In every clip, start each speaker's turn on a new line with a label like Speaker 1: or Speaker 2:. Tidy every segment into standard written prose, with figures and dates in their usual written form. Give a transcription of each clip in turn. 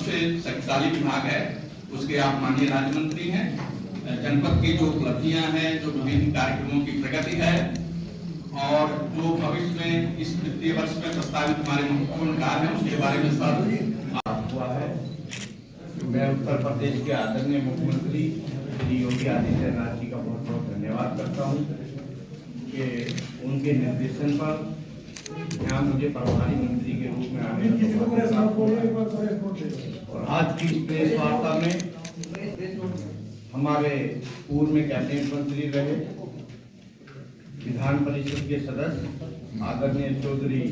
Speaker 1: सबसे शक्तिशाली विभाग है, उसके आप माननीय राज्य मंत्री हैं। जनपद की जो उपलब्धियां हैं, जो विभिन्न कार्यक्रमों की प्रगति है और जो भविष्य में इस वित्तीय वर्ष में प्रस्तावित हमारे महत्वपूर्ण कार्य हैं, उसके बारे में सब
Speaker 2: हुआ है। मैं उत्तर प्रदेश के आदरणीय मुख्यमंत्री श्री योगी आदित्यनाथ जी का बहुत बहुत धन्यवाद करता हूं कि उनके निर्देशन पर यहाँ मुझे प्रभारी मंत्री के रूप में आने का और आज की इस प्रेस वार्ता में हमारे पूर्व में कैबिनेट मंत्री रहे, विधान परिषद के सदस्य आदरणीय चौधरी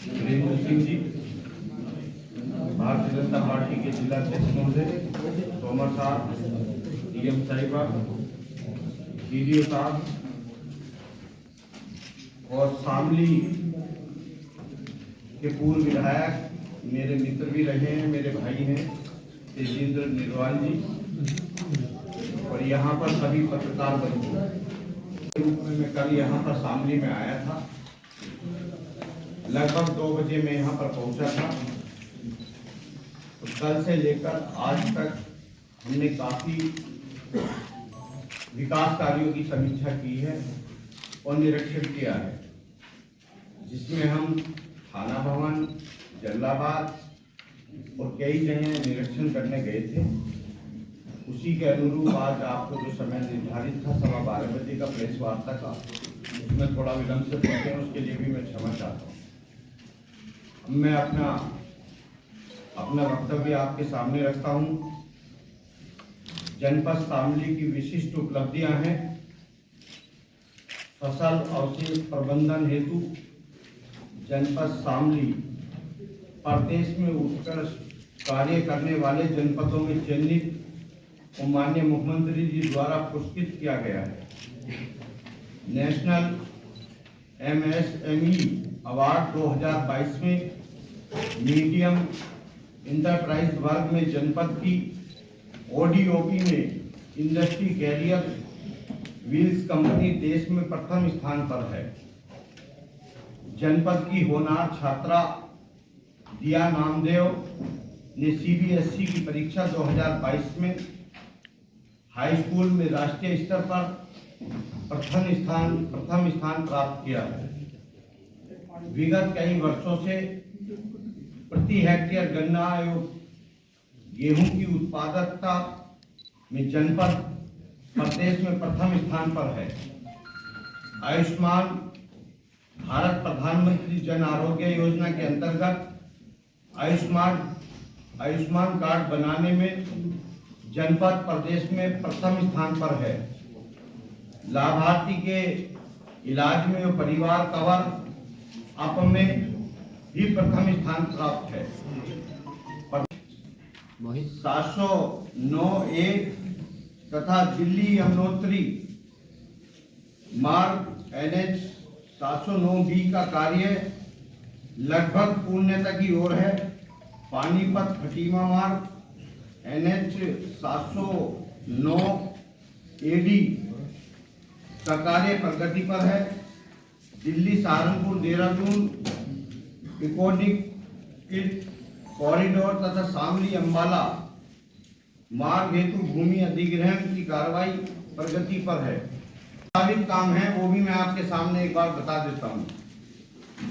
Speaker 2: वीरेंद्र सिंह जी, भारतीय जनता पार्टी के जिला अध्यक्ष महोदय तोमर साहब, डीएम साहिबा, डीडीओ साहब और शामली के पूर्व विधायक मेरे मित्र भी रहे हैं, मेरे भाई हैं तेजेंद्र निर्वाल जी, और यहाँ पर सभी पत्रकार बंधु के रूप में मैं कल यहाँ पर शामली में आया था। लगभग 2 बजे मैं यहाँ पर पहुँचा था। तो कल से लेकर आज तक हमने काफी विकास कार्यों की समीक्षा की है और निरीक्षण किया है, जिसमें हम थाना भवन, जलालाबाद और कई जगह निरीक्षण करने गए थे। उसी के अनुरूप आज आपको जो समय निर्धारित था 12:15 बजे का प्रेस वार्ता का, उसमें थोड़ा विलंब से पहुंचे, उसके लिए भी मैं क्षमा चाहता हूँ। मैं अपना वक्तव्य आपके सामने रखता हूँ। जनपद शामली की विशिष्ट उपलब्धियां हैं। फसल अवशेष प्रबंधन हेतु जनपद शामली प्रदेश में उत्कृष्ट कार्य करने वाले जनपदों में चयनित और माननीय मुख्यमंत्री जी द्वारा पुरस्कृत किया गया है। नेशनल MSME अवार्ड 2022 में मीडियम इंटरप्राइज वर्ग में जनपद की ODOP में इंडस्ट्री कैरियर व्हील्स कंपनी देश में प्रथम स्थान पर है। जनपद की होनहार छात्रा दिया नामदेव ने CBSE की परीक्षा 2022 में हाई स्कूल में राष्ट्रीय स्तर पर प्रथम स्थान प्राप्त किया है। विगत कई वर्षों से प्रति हेक्टेयर गन्ना एवं गेहूं की उत्पादकता में जनपद प्रदेश में प्रथम स्थान पर है। आयुष्मान भारत प्रधानमंत्री जन आरोग्य योजना के अंतर्गत आयुष्मान कार्ड बनाने में जनपद प्रदेश में प्रथम स्थान पर है। लाभार्थी के इलाज में और परिवार कवर अप में भी प्रथम स्थान प्राप्त है। 709A तथा दिल्ली यमुनोत्री मार्ग NH 709B का कार्य लगभग पूर्णता की ओर है। पानीपत खटीमा मार्ग NH 709 AD का कार्य प्रगति पर है। दिल्ली सहारनपुर देहरादून इकोनॉमिक कॉरिडोर तथा शामली अंबाला मार्ग हेतु भूमि अधिग्रहण की कार्रवाई प्रगति पर है। प्रस्तावित काम है वो भी मैं आपके सामने एक बार बता देता हूँ।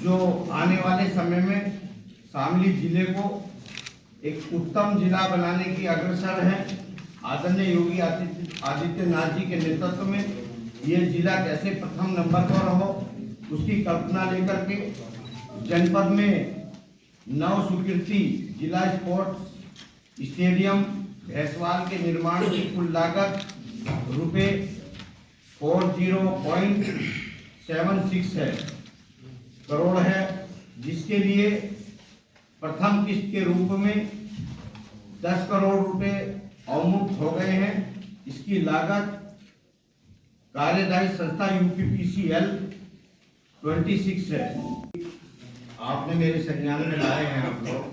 Speaker 2: जो आने वाले समय में शामली जिले को एक उत्तम जिला बनाने की अग्रसर है। आदरणीय योगी आदित्यनाथ जी के नेतृत्व में ये जिला कैसे प्रथम नंबर पर हो, उसकी कल्पना लेकर के जनपद में नव स्वीकृति जिला स्पोर्ट्स स्टेडियम भैंसवाल के निर्माण की कुल लागत रुपये 40.76 करोड़ है, जिसके लिए प्रथम किस्त के रूप में 10 करोड़ रुपए अवमुक्त हो गए हैं। इसकी लागत कार्यदायी संस्था UPPCL 26 है। आपने मेरे संज्ञान में लाए हैं, आप लोग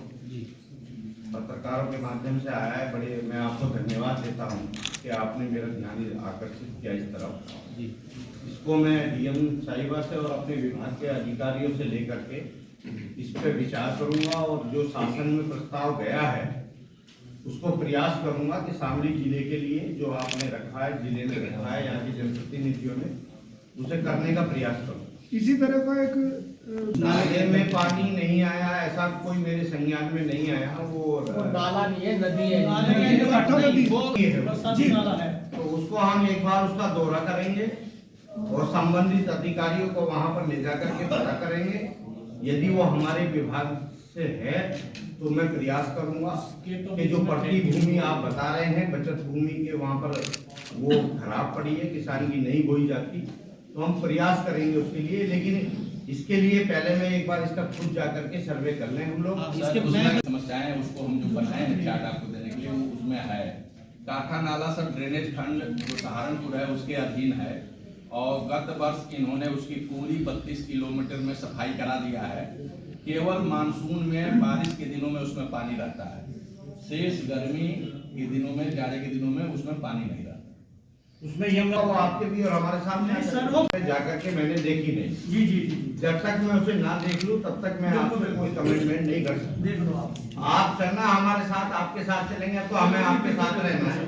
Speaker 2: पत्रकारों के माध्यम से आया है। बड़े मैं आपको धन्यवाद देता हूं कि आपने मेरा ध्यान आकर्षित किया इस तरफ। इसको मैं डीएम साहिबा से और अपने विभाग के अधिकारियों से लेकर के इस पर विचार करूंगा और जो शासन में प्रस्ताव गया है उसको प्रयास करूंगा कि शामली जिले के लिए जो आपने रखा है, जिले में रखा है यहाँ के जनप्रतिनिधियों ने, उसे करने का प्रयास करूँ।
Speaker 3: इसी तरह का एक
Speaker 2: नाले में पानी नहीं आया, ऐसा कोई मेरे संज्ञान में नहीं आया। वो
Speaker 4: नाला नहीं है, नदी है।
Speaker 2: तो उसको हम एक बार उसका दौरा करेंगे और संबंधित अधिकारियों को वहां पर ले जाकर के पता करेंगे। यदि वो हमारे विभाग से है तो मैं प्रयास करूंगा कि जो पट्टी भूमि आप बता रहे हैं, बचत भूमि के वहां पर वो खराब पड़ी है, किसान की नहीं बोई जाती, तो हम प्रयास करेंगे उसके लिए। लेकिन इसके लिए पहले मैं एक बार इसका खुद जाकर के सर्वे कर लें हम लोग।
Speaker 1: इसके उसमें समस्याएं हैं, उसको हम जो बनाए हैं चार्ट आपको देने के लिए, वो उसमें है। काठा नाला सर ड्रेनेज खंड जो सहारनपुर है उसके अधीन है और गत वर्ष इन्होंने उसकी पूरी 32 किलोमीटर में सफाई करा दिया है। केवल मानसून में बारिश के दिनों में उसमें पानी रहता है, शेष गर्मी के दिनों में, जाड़े के दिनों में उसमें पानी नहीं रहता।
Speaker 2: उसमें ये वो आपके भी और हमारे सामने जाकर के मैंने देखी नहीं।
Speaker 3: जी जी जी,
Speaker 2: जब तक मैं उसे ना देख लूं तब तक मैं आपसे कोई कमिटमेंट नहीं कर सकता।
Speaker 3: देख लो
Speaker 2: आप चलना हमारे साथ, आपके साथ चलेंगे तो हमें आपके साथ रहना है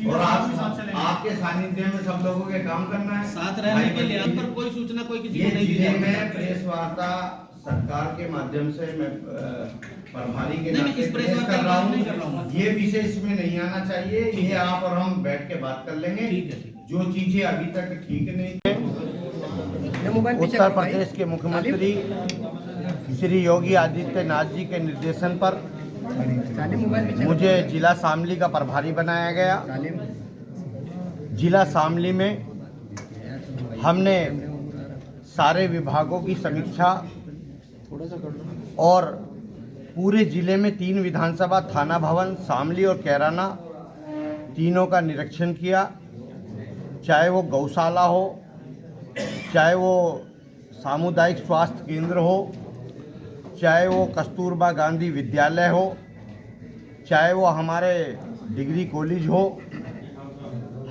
Speaker 2: और आपके सानिध्य में सब लोगों के काम करना है।
Speaker 4: साथ रहने के लिए आप पर कोई सूचना कोई किसी
Speaker 2: ये
Speaker 4: को नहीं दी
Speaker 2: चीजें
Speaker 4: जाती।
Speaker 2: मैं प्रेस वार्ता सरकार के माध्यम से मैं प्रभारी के
Speaker 4: नहीं,
Speaker 2: नाते
Speaker 4: इस प्रेस
Speaker 2: पेश
Speaker 4: वार्ता
Speaker 2: कर रहा
Speaker 4: नहीं कर रहा
Speaker 2: हूँ।
Speaker 4: हूँ।
Speaker 2: ये विषय इसमें नहीं आना चाहिए, ये आप और हम बैठ के बात कर लेंगे।
Speaker 4: ठीक है।
Speaker 2: जो चीजें अभी तक ठीक नहीं है। उत्तर प्रदेश के मुख्यमंत्री श्री योगी आदित्यनाथ जी के निर्देशन पर मुझे जिला शामली का प्रभारी बनाया गया। जिला शामली में हमने सारे विभागों की समीक्षा और पूरे जिले में 3 विधानसभा, थाना भवन, शामली और कैराना, तीनों का निरीक्षण किया। चाहे वो गौशाला हो, चाहे वो सामुदायिक स्वास्थ्य केंद्र हो, चाहे वो कस्तूरबा गांधी विद्यालय हो, चाहे वो हमारे डिग्री कॉलेज हो,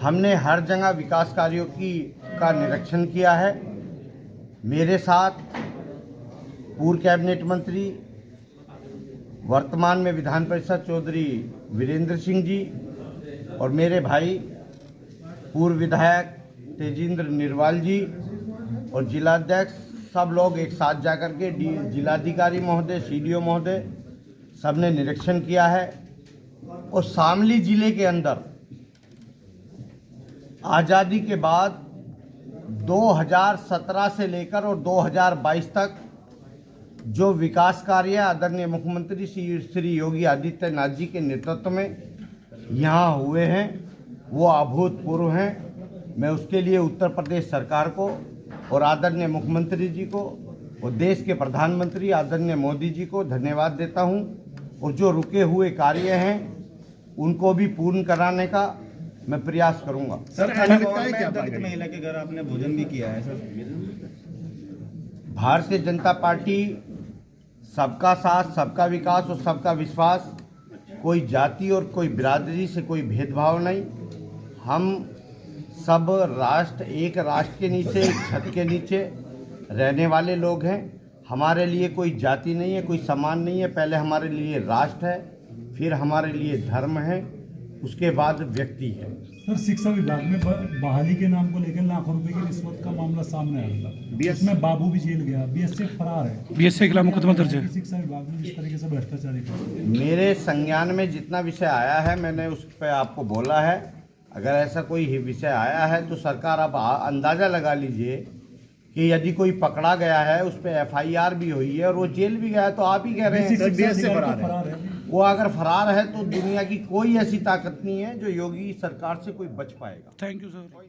Speaker 2: हमने हर जगह विकास कार्यों का निरीक्षण किया है। मेरे साथ पूर्व कैबिनेट मंत्री, वर्तमान में विधान परिषद चौधरी वीरेंद्र सिंह जी और मेरे भाई पूर्व विधायक तेजिंद्र निर्वाल जी और जिलाध्यक्ष, सब लोग एक साथ जाकर के जिलाधिकारी महोदय, सीडीओ महोदय, सबने निरीक्षण किया है। और शामली जिले के अंदर आज़ादी के बाद 2017 से लेकर और 2022 तक जो विकास कार्य आदरणीय मुख्यमंत्री श्री योगी आदित्यनाथ जी के नेतृत्व में यहाँ हुए हैं, वो अभूतपूर्व हैं। मैं उसके लिए उत्तर प्रदेश सरकार को और आदरणीय मुख्यमंत्री जी को और देश के प्रधानमंत्री आदरणीय मोदी जी को धन्यवाद देता हूँ। और जो रुके हुए कार्य हैं उनको भी पूर्ण कराने का मैं प्रयास करूंगा।
Speaker 5: सर, खाना में क्या दलित महिला के घर आपने भोजन भी किया है सर?
Speaker 2: भारतीय जनता पार्टी सबका साथ, सबका विकास और सबका विश्वास, कोई जाति और कोई बिरादरी से कोई भेदभाव नहीं। हम सब एक राष्ट्र के नीचे, एक छत के नीचे रहने वाले लोग हैं। हमारे लिए कोई जाति नहीं है, कोई सम्मान नहीं है। पहले हमारे लिए राष्ट्र है, फिर हमारे लिए धर्म है, उसके बाद व्यक्ति है।
Speaker 3: सर, शिक्षा विभाग में बहाली के नाम को लेकर लाखों रुपए की रिश्वत का मामला सामने आया था। इसमें बाबू भी जेल गया, बीएसएफ फरार है।
Speaker 6: बीएसएफ के खिलाफ मुकदमा दर्ज है।
Speaker 3: शिक्षा विभाग में जिस तरीके से भ्रष्टाचारी करते हैं।
Speaker 2: मेरे संज्ञान में जितना विषय आया है मैंने उस पर आपको बोला है। अगर ऐसा कोई विषय आया है तो सरकार अब अंदाज़ा लगा लीजिए कि यदि कोई पकड़ा गया है, उस पर FIR भी हुई है और वो जेल भी गया है, तो आप ही कह रहे हैं
Speaker 3: बीएसएफ फरार है।
Speaker 2: वो अगर फरार है तो दुनिया की कोई ऐसी ताकत नहीं है जो योगी सरकार से कोई बच पाएगा।
Speaker 6: Thank you sir.